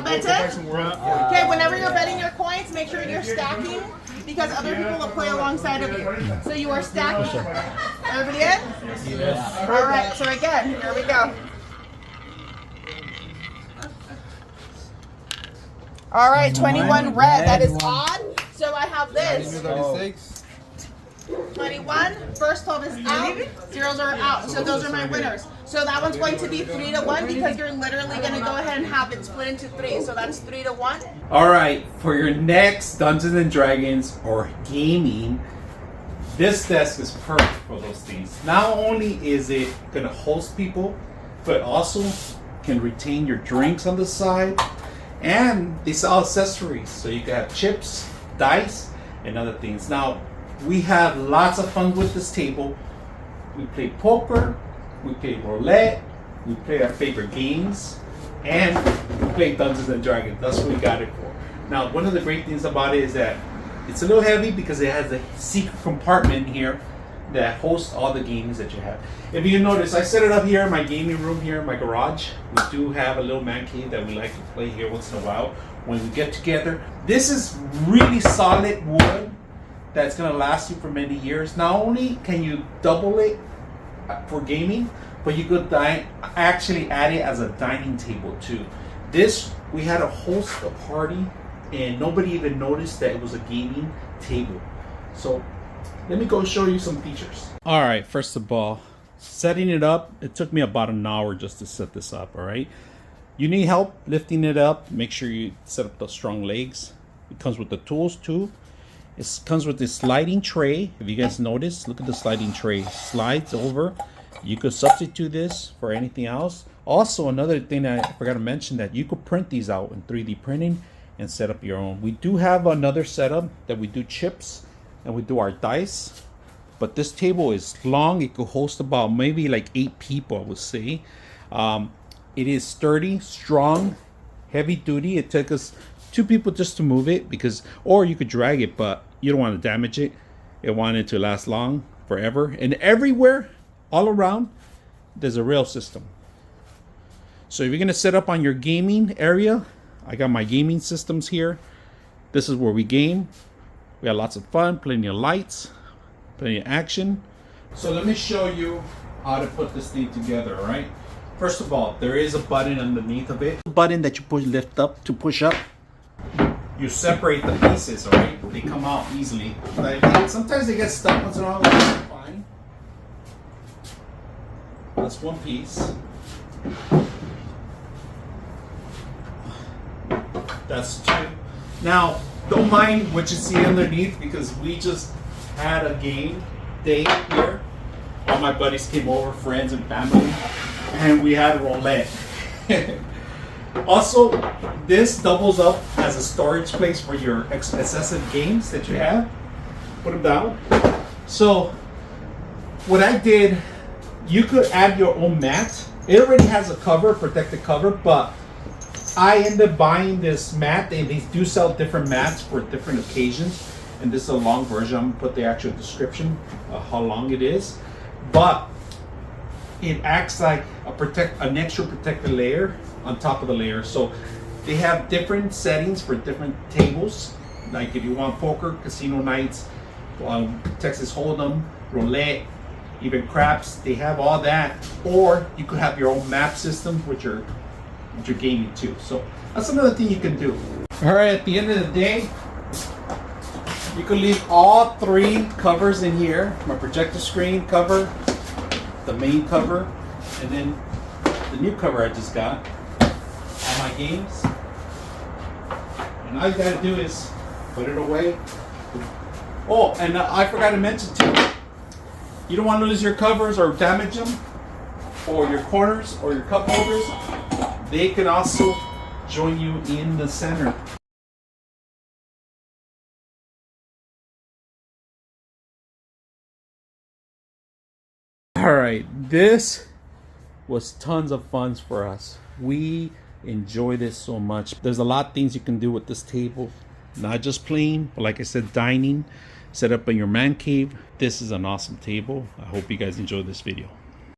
Bet it? Okay, whenever you're betting your coins, make sure you're stacking because other people will play alongside of you. So you are stacking. Everybody in? Yes. All right, so again, here we go. All right, 21 red. That is odd. So I have this. 21, first 12 is out, zeros are out. So those are my winners. So that one's going to be 3-1 because you're literally going to go ahead and have it split into 3. So that's 3-1. All right, for your next Dungeons and Dragons or gaming, this desk is perfect for those things. Not only is it going to host people, but also can retain your drinks on the side. And they sell accessories, so you can have chips, dice, and other things. Now, we have lots of fun with this table. We play poker, we play roulette, we play our favorite games, and we play Dungeons and Dragons. That's what we got it for. Now, one of the great things about it is that it's a little heavy because it has a secret compartment here that hosts all the games that you have. If you notice, I set it up here in my gaming room here in my garage. We do have a little man cave that we like to play here once in a while when we get together. This is really solid wood that's going to last you for many years. Not only can you double it for gaming, but you could actually add it as a dining table too. This, we had to host a party and nobody even noticed that it was a gaming table. So let me go show you some features. All right, first of all, setting it up, it took me about an hour just to set this up, all right? You need help lifting it up, make sure you set up those strong legs. It comes with the tools too. It comes with this sliding tray. If you guys notice, look at the sliding tray. Slides over. You could substitute this for anything else. Also, another thing that I forgot to mention, that you could print these out in 3D printing and set up your own. We do have another setup that we do chips and we do our dice, but this table is long. It could host about maybe like 8 people, I would say. It is sturdy, strong, heavy duty. It took us 2 people just to move it, because, or you could drag it, but you don't want to damage it. It wanted to last long, forever. And everywhere, all around, there's a rail system. So if you're gonna set up on your gaming area, I got my gaming systems here. This is where we game. We got lots of fun, plenty of lights, plenty of action. So let me show you how to put this thing together, all right? First of all, there is a button underneath of it. A button that you push, lift up to push up. You separate the pieces, all right? They come out easily. But sometimes they get stuck once in a while, that's fine. That's one piece. That's 2. Now, don't mind what you see underneath, because we just had a game day here. All my buddies came over, friends and family, and we had roulette. Also, this doubles up as a storage place for your excessive games that you have. Put them down. So, what I did, you could add your own mat. It already has a cover, protected cover, but I ended up buying this mat. They do sell different mats for different occasions, and this is a long version. I'm gonna put the actual description of how long it is, but it acts like an extra protective layer on top of the layer. So they have different settings for different tables. Like if you want poker, casino nights, Texas Hold'em, roulette, even craps, they have all that. Or you could have your own map system, which are gaming too. So that's another thing you can do. All right, at the end of the day, you can leave all 3 covers in here. My projector screen cover, the main cover, and then the new cover I just got on my games. And all you gotta do is put it away. Oh, and I forgot to mention too, you don't want to lose your covers or damage them, or your corners or your cup holders. They can also join you in the center. All right, this was tons of fun for us. We enjoy this so much. There's a lot of things you can do with this table, not just playing, but like I said, dining, set up in your man cave. This is an awesome table. I hope you guys enjoyed this video.